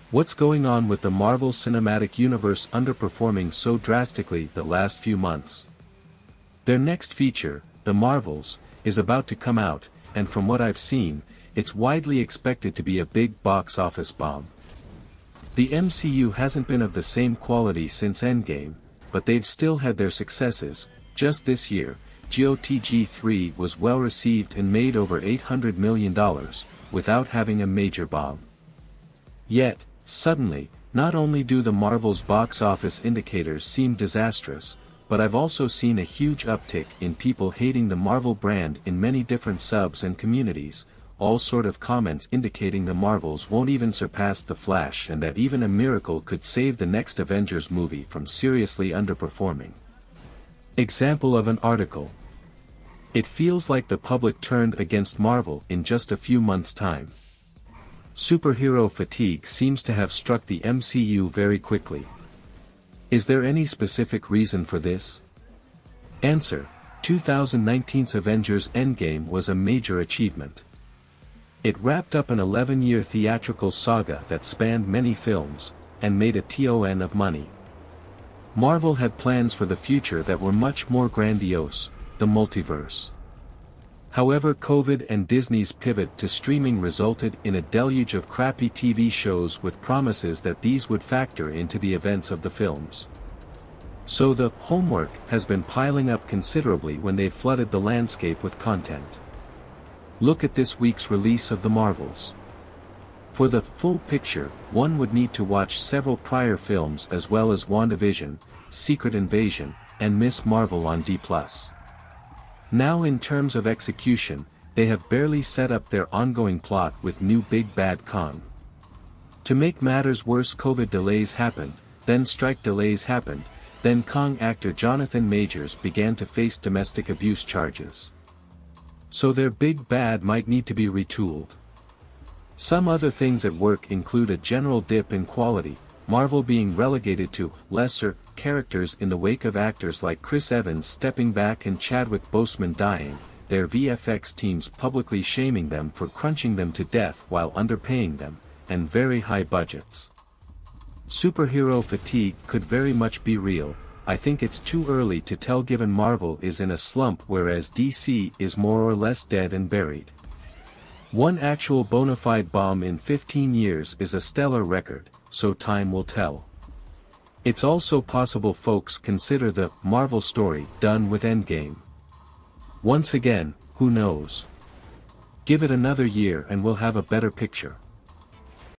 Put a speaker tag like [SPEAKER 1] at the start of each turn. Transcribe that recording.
[SPEAKER 1] What's going on with the Marvel Cinematic Universe underperforming so drastically the last few months? Their next feature, The Marvels, is about to come out, and from what I've seen, it's widely expected to be a big box office bomb. The MCU hasn't been of the same quality since Endgame, but they've still had their successes. Just this year, GOTG 3 was well received and made over $800 million, without having a major bomb. Yet, suddenly, not only do the Marvel's box office indicators seem disastrous, but I've also seen a huge uptick in people hating the Marvel brand in many different subs and communities, all sort of comments indicating the Marvels won't even surpass The Flash and that even a miracle could save the next Avengers movie from seriously underperforming. Example of an article. It feels like the public turned against Marvel in just a few months' time. Superhero fatigue seems to have struck the MCU very quickly. Is there any specific reason for this? Answer: 2019's Avengers Endgame was a major achievement. It wrapped up an 11-year theatrical saga that spanned many films, and made a ton of money. Marvel had plans for the future that were much more grandiose, the multiverse. However, COVID and Disney's pivot to streaming resulted in a deluge of crappy TV shows with promises that these would factor into the events of the films. So the homework has been piling up considerably when they've flooded the landscape with content. Look at this week's release of The Marvels. For the full picture, one would need to watch several prior films as well as WandaVision, Secret Invasion, and Miss Marvel on D+. Now in terms of execution, they have barely set up their ongoing plot with new Big Bad Kong. To make matters worse, COVID delays happened, then strike delays happened, then Kong actor Jonathan Majors began to face domestic abuse charges. So their big bad might need to be retooled. Some other things at work include a general dip in quality, Marvel being relegated to lesser characters in the wake of actors like Chris Evans stepping back and Chadwick Boseman dying, their VFX teams publicly shaming them for crunching them to death while underpaying them, and very high budgets. Superhero fatigue could very much be real. I think it's too early to tell given Marvel is in a slump whereas DC is more or less dead and buried. One actual bona fide bomb in 15 years is a stellar record, so time will tell. It's also possible folks consider the Marvel story done with Endgame. Once again, who knows? Give it another year and we'll have a better picture.